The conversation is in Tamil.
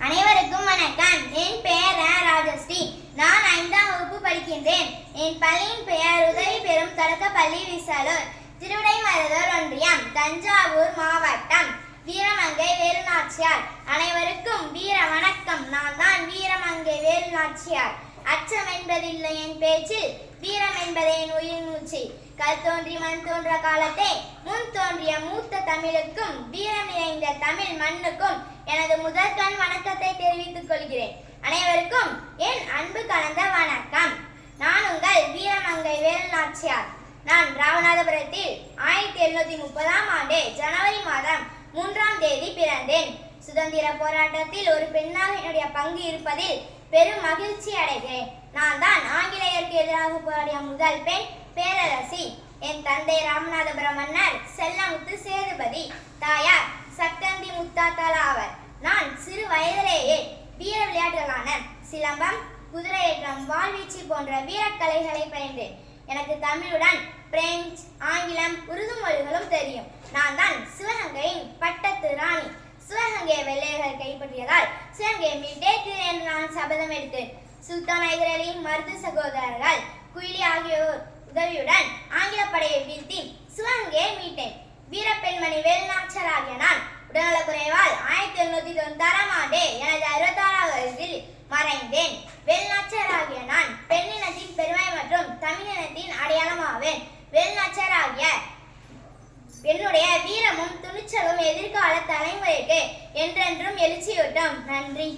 அனைவருக்கும் வணக்கம். என் பெயர் ராஜஸ்ரீ. நான் 5ஆம் வகுப்பு படிக்கின்றேன். என் பள்ளியின் பெயர் உதவி பெறும் தொடக்கப்பள்ளி விசலூர், திருவிடைமருதூர் ஒன்றியம், தஞ்சாவூர் மாவட்டம். வீரமங்கை வேலுநாச்சியார். அனைவருக்கும் வீர வணக்கம். நான் தான் வீரமங்கை வேலுநாச்சியார். அச்சம் என்பதில்லை என் பேச்சில், வீரம் என்பதே என் உயிர் மூச்சு. கல் தோன்றி மண் தோன்ற காலத்தே முன் தோன்றிய மூத்த தமிழுக்கும் வீரம் நிறைந்த தமிழ் மண்ணுக்கும் எனது முதற்கண் வணக்கத்தை தெரிவித்துக் கொள்கிறேன். அனைவருக்கும் என் அன்பு கலந்த வணக்கம். நான் உங்கள் வீரமங்கை வேலுநாச்சியார். நான் ராமநாதபுரத்தில் 1730ஆம் ஆண்டு ஜனவரி மாதம் 3ஆம் தேதி பிறந்தேன். சுதந்திர போராட்டத்தில் ஒரு பெண்ணாக என்னுடைய பங்கு இருப்பதில் பெரும் மகிழ்ச்சி அடைகிறேன். நான் தான் ஆங்கிலேயருக்கு எதிராக போராடிய முதல் பெண் பேரரசி. என் தந்தை ராமநாதபுரம் மன்னர் செல்லமுத்து சேதுபதி, தாயார் சக்கந்தி முத்தாத்தாள் ஆவர். நான் சிறு வயதிலேயே வீர விளையாட்டுகளான சிலம்பம், குதிரையேற்றம், வாள்வீச்சு போன்ற வீரக்கலைகளை பயின்றேன். எனக்கு தமிழுடன் பிரெஞ்சு, ஆங்கிலம், உருது மொழிகளும் தெரியும். நான் தான் சிவகங்கையின் பட்டத்து ராணி. சிவகங்கையை வெள்ளையர்கள் கைப்பற்றியதால் சிவகங்கையை மீட்டேன் என்று நான் சபதம் எடுத்தேன். சுல்தான் ஹைதர் அலி, மருது சகோதரர்கள், குயிலி ஆகியோர் உதவியுடன் ஆங்கில படையை வீழ்த்தி சிவகங்கையை மீட்டேன். வீரப்பெண்மணி வேலுநாச்சியார் ஆகிய நான் உடல்நலக்குறைவால் 1796ஆம் ஆண்டு எனது 66வது வயதில் மறைந்தேன். வேலுநாச்சியார் ஆகிய நான் பெண்ணினத்தின் பெருமை மற்றும் தமிழினத்தின் அடையாளமாவேன். வேலுநாச்சியார் ஆகிய என்னுடைய வீரமும் துணிச்சலும் எதிர்கால தலைமுறைக்கு என்றென்றும் எழுச்சியூட்டும். நன்றி.